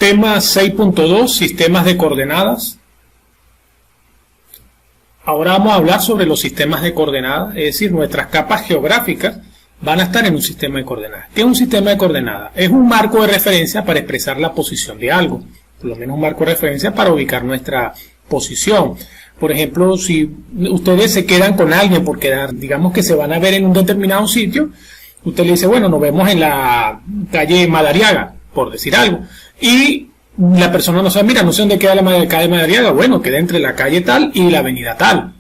Tema 6.2, sistemas de coordenadas. Ahora vamos a hablar sobre los sistemas de coordenadas, es decir, nuestras capas geográficas van a estar en un sistema de coordenadas. ¿Qué es un sistema de coordenadas? Es un marco de referencia para expresar la posición de algo, por lo menos un marco de referencia para ubicar nuestra posición. Por ejemplo, si ustedes se quedan con alguien porque digamos que se van a ver en un determinado sitio, usted le dice, bueno, nos vemos en la calle Madariaga, por decir algo, y la persona no sabe, mira, no sé dónde queda la calle Madariaga. Bueno, queda entre la calle tal y la avenida tal,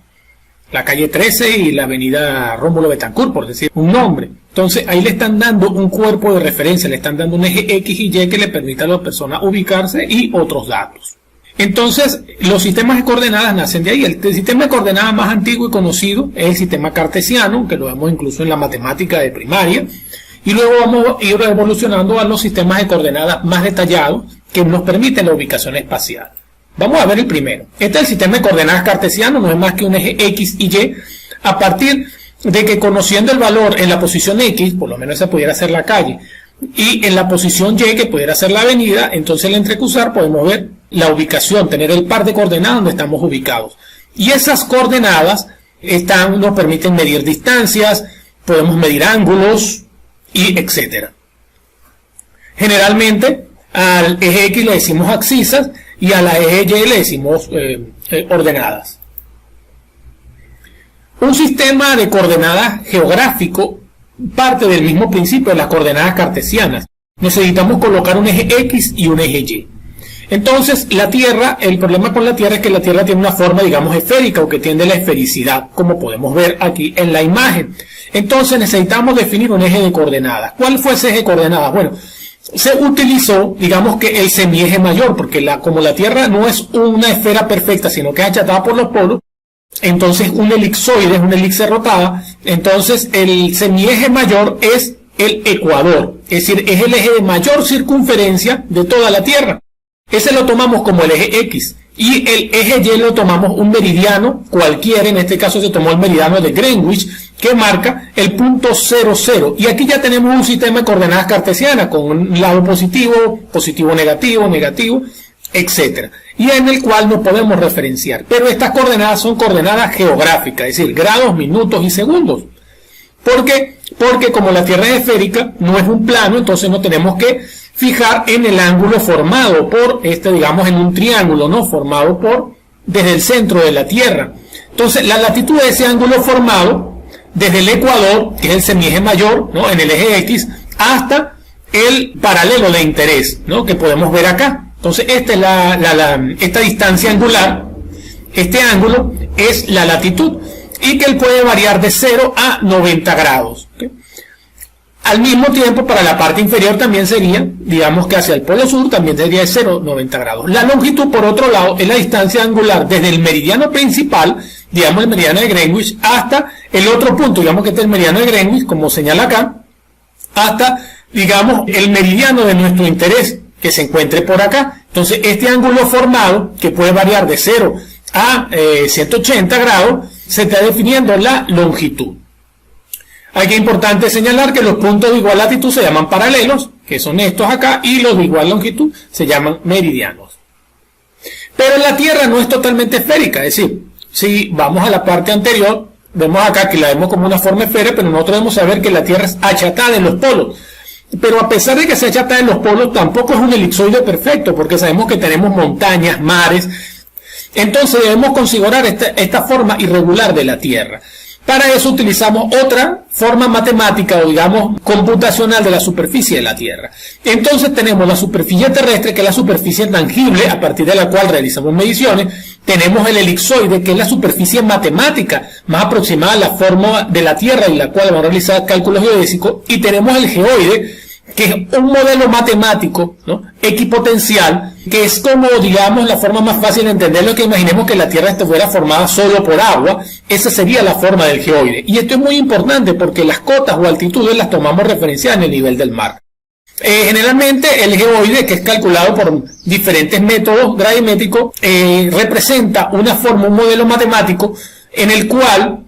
la calle 13 y la avenida Rómulo Betancourt, por decir un nombre. Entonces ahí le están dando un cuerpo de referencia, le están dando un eje X y Y que le permita a la persona ubicarse y otros datos. Entonces los sistemas de coordenadas nacen de ahí. El sistema de coordenadas más antiguo y conocido es el sistema cartesiano, que lo vemos incluso en la matemática de primaria, y luego vamos a ir evolucionando a los sistemas de coordenadas más detallados que nos permiten la ubicación espacial. Vamos a ver el primero. Este es el sistema de coordenadas cartesiano, no es más que un eje X y Y, a partir de que conociendo el valor en la posición X, por lo menos esa pudiera ser la calle, y en la posición Y, que pudiera ser la avenida, entonces al entrecruzar podemos ver la ubicación, tener el par de coordenadas donde estamos ubicados. Y esas coordenadas nos permiten medir distancias, podemos medir ángulos, y etcétera. Generalmente al eje X le decimos abscisas y a la eje Y le decimos ordenadas. Un sistema de coordenadas geográfico parte del mismo principio de las coordenadas cartesianas. Necesitamos colocar un eje X y un eje Y. Entonces la Tierra, el problema con la Tierra es que la Tierra tiene una forma, digamos, esférica, o que tiende a la esfericidad, como podemos ver aquí en la imagen. Entonces necesitamos definir un eje de coordenadas. ¿Cuál fue ese eje de coordenadas? Bueno, se utilizó, digamos, que el semieje mayor, porque como la Tierra no es una esfera perfecta, sino que es achatada por los polos, entonces un elipsoide es una elipse rotada, entonces el semieje mayor es el ecuador, es decir, es el eje de mayor circunferencia de toda la Tierra. Ese lo tomamos como el eje X, y el eje Y lo tomamos un meridiano cualquiera, en este caso se tomó el meridiano de Greenwich, que marca el punto 00, y aquí ya tenemos un sistema de coordenadas cartesianas con un lado positivo, positivo, negativo, negativo, etc. y en el cual nos podemos referenciar. Pero estas coordenadas son coordenadas geográficas, es decir, grados, minutos y segundos. ¿Por qué? Porque como la Tierra es esférica, no es un plano, entonces no tenemos que fijar en el ángulo formado por digamos, en un triángulo, ¿no? Formado desde el centro de la Tierra. Entonces, la latitud de ese ángulo formado, desde el ecuador, que es el semieje mayor, ¿no? En el eje X, hasta el paralelo de interés, ¿no? Que podemos ver acá. Entonces, esta es esta distancia angular, este ángulo es la latitud, y que él puede variar de 0 a 90 grados. ¿Okay? Al mismo tiempo, para la parte inferior también sería, digamos que hacia el polo sur, también sería de 0 a 90 grados. La longitud, por otro lado, es la distancia angular desde el meridiano principal, digamos el meridiano de Greenwich, hasta el otro punto, digamos que este es el meridiano de Greenwich, como señala acá, hasta, digamos, el meridiano de nuestro interés, que se encuentre por acá. Entonces, este ángulo formado, que puede variar de 0 a 180 grados, se está definiendo la longitud. Hay que importante señalar que los puntos de igual latitud se llaman paralelos, que son estos acá, y los de igual longitud se llaman meridianos. Pero la Tierra no es totalmente esférica, es decir, si vamos a la parte anterior, vemos acá que la vemos como una forma esfera, pero nosotros debemos saber que la Tierra es achatada en los polos. Pero a pesar de que sea achatada en los polos, tampoco es un elipsoide perfecto, porque sabemos que tenemos montañas, mares. Entonces debemos considerar esta forma irregular de la Tierra. Para eso utilizamos otra forma matemática o digamos computacional de la superficie de la Tierra. Entonces tenemos la superficie terrestre, que es la superficie tangible a partir de la cual realizamos mediciones. Tenemos el elipsoide, que es la superficie matemática más aproximada a la forma de la Tierra y la cual vamos a realizar cálculos geodésicos. Y tenemos el geoide, que es un modelo matemático, ¿no? Equipotencial, que es como, digamos, la forma más fácil de entenderlo, que imaginemos que la Tierra fuera formada solo por agua. Esa sería la forma del geoide. Y esto es muy importante porque las cotas o altitudes las tomamos referenciadas en el nivel del mar. Generalmente el geoide, que es calculado por diferentes métodos gravimétricos, representa una forma, un modelo matemático en el cual,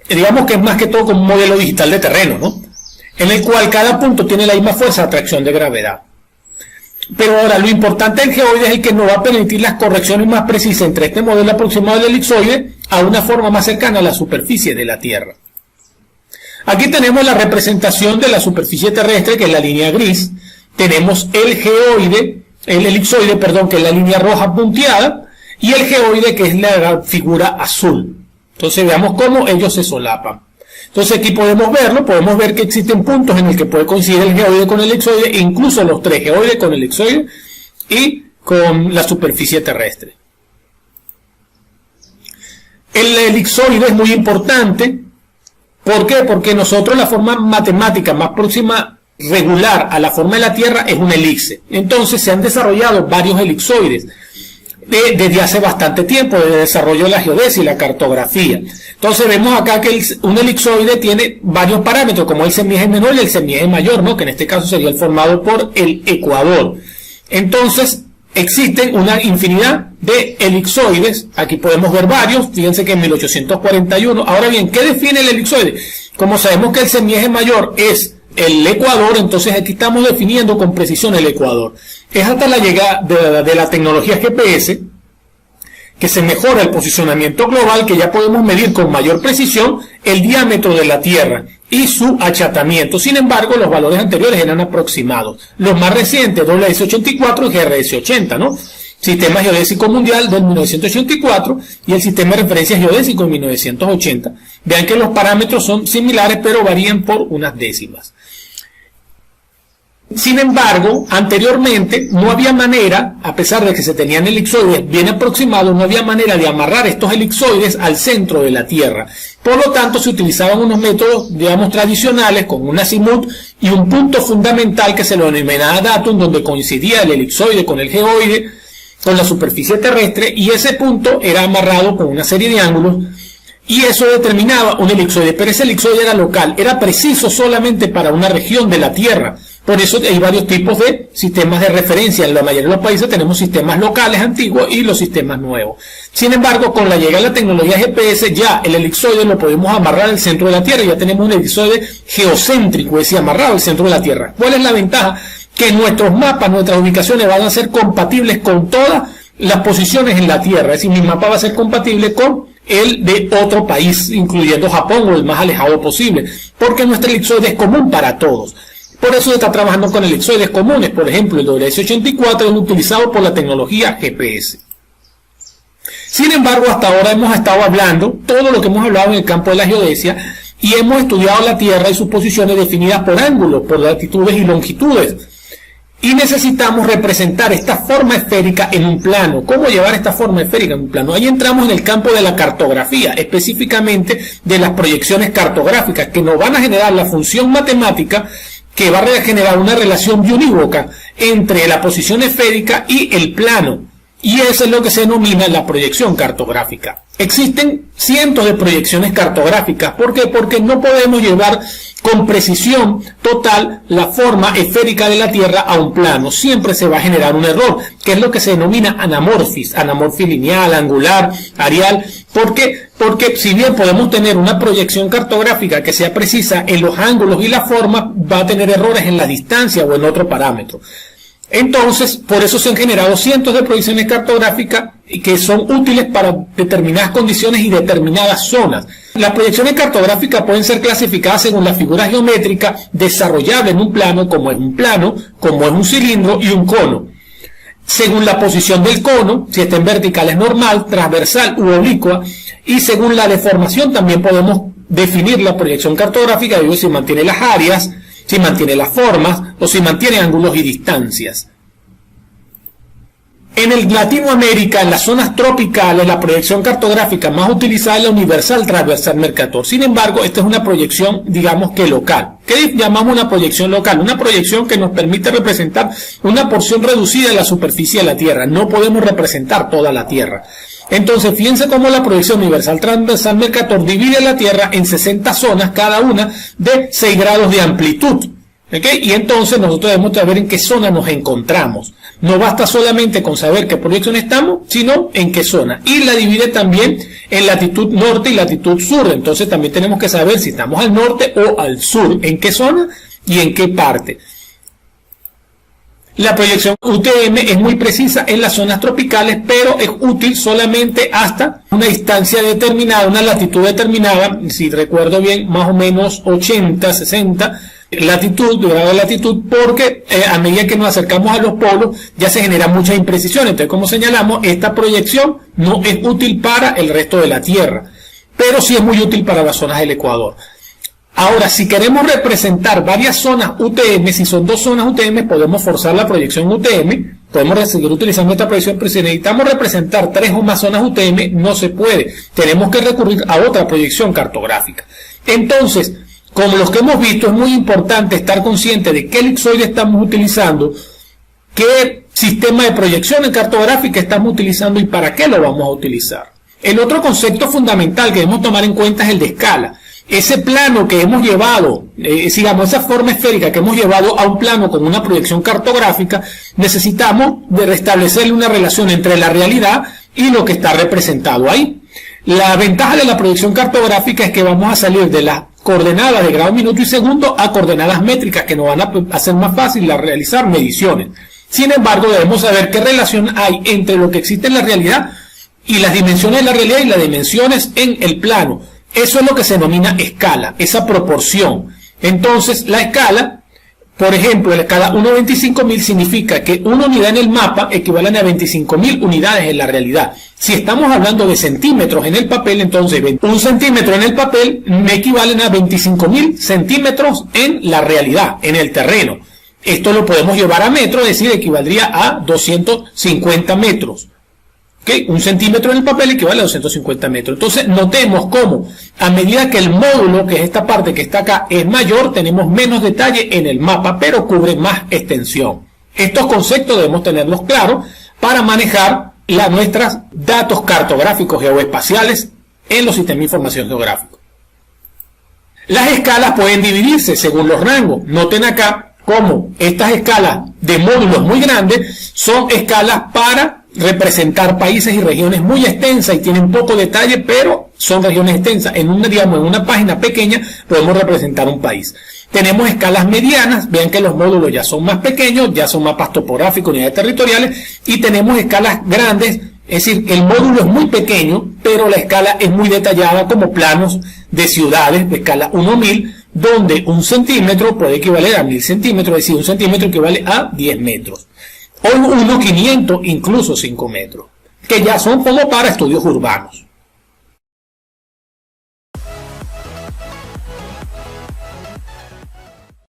digamos que es más que todo como un modelo digital de terreno, ¿no? En el cual cada punto tiene la misma fuerza de atracción de gravedad. Pero ahora, lo importante del geoide es el que nos va a permitir las correcciones más precisas entre este modelo aproximado del elipsoide a una forma más cercana a la superficie de la Tierra. Aquí tenemos la representación de la superficie terrestre, que es la línea gris. Tenemos el geoide, el elipsoide, perdón, que es la línea roja punteada, y el geoide, que es la figura azul. Entonces veamos cómo ellos se solapan. Entonces aquí podemos verlo, podemos ver que existen puntos en el que puede coincidir el geoide con el elipsoide, e incluso los tres, geoide con el elipsoide y con la superficie terrestre. El elipsoide es muy importante. ¿Por qué? Porque nosotros la forma matemática más próxima regular a la forma de la Tierra es una elipse. Entonces se han desarrollado varios elipsoides desde hace bastante tiempo, desde el desarrollo de la geodesia y la cartografía. Entonces vemos acá que un elipsoide tiene varios parámetros, como el semieje menor y el semieje mayor, ¿no? Que en este caso sería el formado por el ecuador. Entonces existen una infinidad de elipsoides. Aquí podemos ver varios. Fíjense que en 1841. Ahora bien, ¿qué define el elipsoide? Como sabemos que el semieje mayor es el ecuador, entonces aquí estamos definiendo con precisión el ecuador. Es hasta la llegada de la tecnología GPS que se mejora el posicionamiento global, que ya podemos medir con mayor precisión el diámetro de la Tierra y su achatamiento. Sin embargo, los valores anteriores eran aproximados. Los más recientes, WS84 y GRS80, ¿no? Sistema Geodésico Mundial del 1984 y el Sistema de Referencia Geodésico en 1980. Vean que los parámetros son similares, pero varían por unas décimas. Sin embargo, anteriormente no había manera, a pesar de que se tenían elipsoides bien aproximados, no había manera de amarrar estos elipsoides al centro de la Tierra. Por lo tanto, se utilizaban unos métodos, digamos, tradicionales, con un azimut y un punto fundamental que se lo denominaba datum, donde coincidía el elipsoide con el geoide, con la superficie terrestre, y ese punto era amarrado con una serie de ángulos, y eso determinaba un elipsoide. Pero ese elipsoide era local, era preciso solamente para una región de la Tierra. Por eso hay varios tipos de sistemas de referencia. En la mayoría de los países tenemos sistemas locales antiguos y los sistemas nuevos. Sin embargo, con la llegada de la tecnología GPS, ya el elipsoide lo podemos amarrar al centro de la Tierra. Ya tenemos un elipsoide geocéntrico, es decir, amarrado al centro de la Tierra. ¿Cuál es la ventaja? Que nuestros mapas, nuestras ubicaciones van a ser compatibles con todas las posiciones en la Tierra. Es decir, mi mapa va a ser compatible con el de otro país, incluyendo Japón o el más alejado posible, porque nuestro elipsoide es común para todos. Por eso se está trabajando con elipsoides comunes. Por ejemplo, el WS84 es utilizado por la tecnología GPS. Sin embargo, hasta ahora hemos estado hablando todo lo que hemos hablado en el campo de la geodesia, y hemos estudiado la Tierra y sus posiciones definidas por ángulos, por latitudes y longitudes. Y necesitamos representar esta forma esférica en un plano. ¿Cómo llevar esta forma esférica en un plano? Ahí entramos en el campo de la cartografía, específicamente de las proyecciones cartográficas, que nos van a generar la función matemática que va a generar una relación biunívoca entre la posición esférica y el plano. Y eso es lo que se denomina la proyección cartográfica. Existen cientos de proyecciones cartográficas. ¿Por qué? Porque no podemos llevar con precisión total la forma esférica de la Tierra a un plano. Siempre se va a generar un error, que es lo que se denomina anamorfis lineal, angular, areal. ¿Por qué? Porque si bien podemos tener una proyección cartográfica que sea precisa en los ángulos y la forma, va a tener errores en la distancia o en otro parámetro. Entonces, por eso se han generado cientos de proyecciones cartográficas que son útiles para determinadas condiciones y determinadas zonas. Las proyecciones cartográficas pueden ser clasificadas según la figura geométrica desarrollable en un plano, como es un plano, como es un cilindro y un cono. Según la posición del cono, si está en vertical es normal, transversal u oblicua, y según la deformación también podemos definir la proyección cartográfica, digo, si mantiene las áreas, si mantiene las formas o si mantiene ángulos y distancias. En Latinoamérica, en las zonas tropicales, la proyección cartográfica más utilizada es la Universal Transversal Mercator. Sin embargo, esta es una proyección, digamos que local. ¿Qué llamamos una proyección local? Una proyección que nos permite representar una porción reducida de la superficie de la Tierra. No podemos representar toda la Tierra. Entonces, fíjense cómo la proyección Universal Transversal Mercator divide la Tierra en 60 zonas, cada una de 6 grados de amplitud. ¿Okay? Y entonces nosotros debemos saber en qué zona nos encontramos. No basta solamente con saber qué proyección estamos, sino en qué zona. Y la divide también en latitud norte y latitud sur. Entonces también tenemos que saber si estamos al norte o al sur, en qué zona y en qué parte. La proyección UTM es muy precisa en las zonas tropicales, pero es útil solamente hasta una distancia determinada, una latitud determinada, si recuerdo bien, más o menos 80, 60 grado de latitud, porque a medida que nos acercamos a los polos ya se generan muchas imprecisiones. Entonces, como señalamos, esta proyección no es útil para el resto de la Tierra, pero sí es muy útil para las zonas del Ecuador. Ahora, si queremos representar varias zonas UTM, si son dos zonas UTM, podemos forzar la proyección UTM, podemos seguir utilizando esta proyección, pero si necesitamos representar 3 o más zonas UTM, no se puede. Tenemos que recurrir a otra proyección cartográfica. Entonces, como los que hemos visto, es muy importante estar consciente de qué elipsoide estamos utilizando, qué sistema de proyección cartográfica estamos utilizando y para qué lo vamos a utilizar. El otro concepto fundamental que debemos tomar en cuenta es el de escala. Ese plano que hemos llevado, digamos, esa forma esférica que hemos llevado a un plano con una proyección cartográfica, necesitamos de restablecerle una relación entre la realidad y lo que está representado ahí. La ventaja de la proyección cartográfica es que vamos a salir de las coordenadas de grado, minuto y segundo a coordenadas métricas que nos van a hacer más fácil realizar mediciones. Sin embargo, debemos saber qué relación hay entre lo que existe en la realidad y las dimensiones de la realidad y las dimensiones en el plano. Eso es lo que se denomina escala, esa proporción. Entonces, la escala, por ejemplo, la escala 1 a 25.000 significa que una unidad en el mapa equivale a 25.000 unidades en la realidad. Si estamos hablando de centímetros en el papel, entonces un centímetro en el papel me equivalen a 25.000 centímetros en la realidad, en el terreno. Esto lo podemos llevar a metro, es decir, equivaldría a 250 metros. ¿Okay? Un centímetro en el papel equivale a 250 metros. Entonces, notemos cómo a medida que el módulo, que es esta parte que está acá, es mayor, tenemos menos detalle en el mapa, pero cubre más extensión. Estos conceptos debemos tenerlos claros para manejar nuestros datos cartográficos geoespaciales en los sistemas de información geográfica. Las escalas pueden dividirse según los rangos. Noten acá cómo estas escalas de módulos muy grandes son escalas para representar países y regiones muy extensas y tienen poco detalle, pero son regiones extensas. En una página pequeña podemos representar un país. Tenemos escalas medianas, vean que los módulos ya son más pequeños, ya son mapas topográficos, unidades territoriales, y tenemos escalas grandes, es decir, el módulo es muy pequeño, pero la escala es muy detallada, como planos de ciudades de escala 1.000, donde un centímetro puede equivaler a 1000 centímetros, es decir, un centímetro equivale a 10 metros. O 1/500, incluso 5 metros, que ya son como para estudios urbanos.